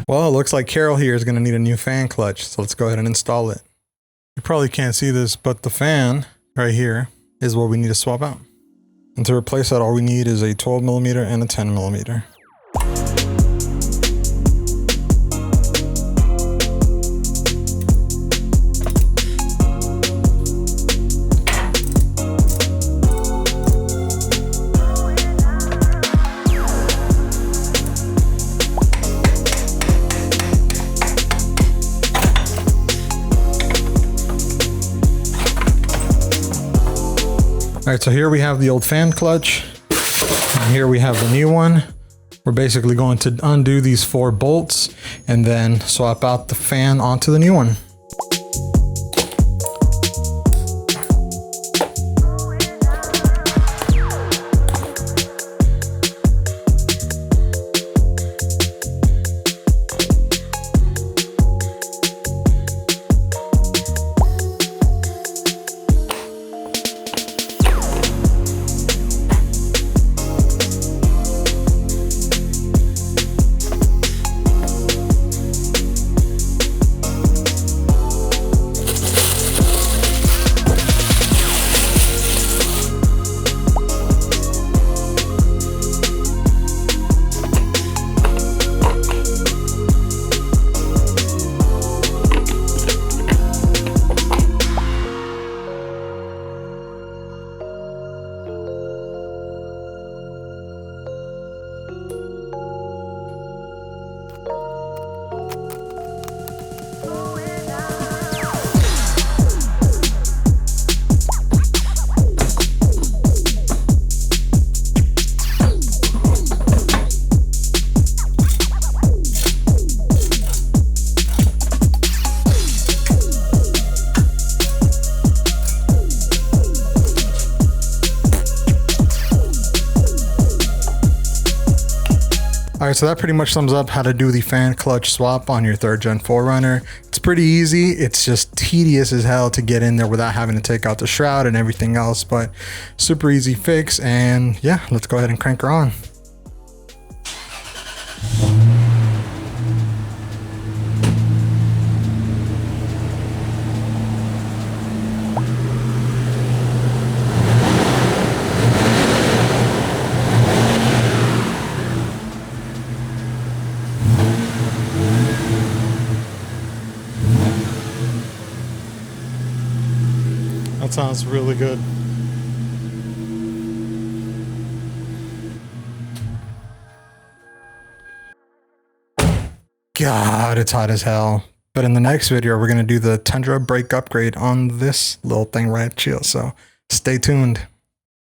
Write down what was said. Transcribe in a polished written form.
Well, it looks like Carol here is going to need a new fan clutch, so let's go ahead and install it. You probably can't see this, but the fan right here is what we need to swap out. And to replace that, all we need is a 12mm and a 10mm. All right, so here we have the old fan clutch, and here we have the new one. We're basically going to undo these 4 bolts and then swap out the fan onto the new one. All right, so that pretty much sums up how to do the fan clutch swap on your 3rd gen 4Runner. It's pretty easy. It's just tedious as hell to get in there without having to take out the shroud and everything else, but super easy fix. And yeah, let's go ahead and crank her on. That sounds really good. God, it's hot as hell. But in the next video, we're going to do the Tundra brake upgrade on this little thing right here. So stay tuned.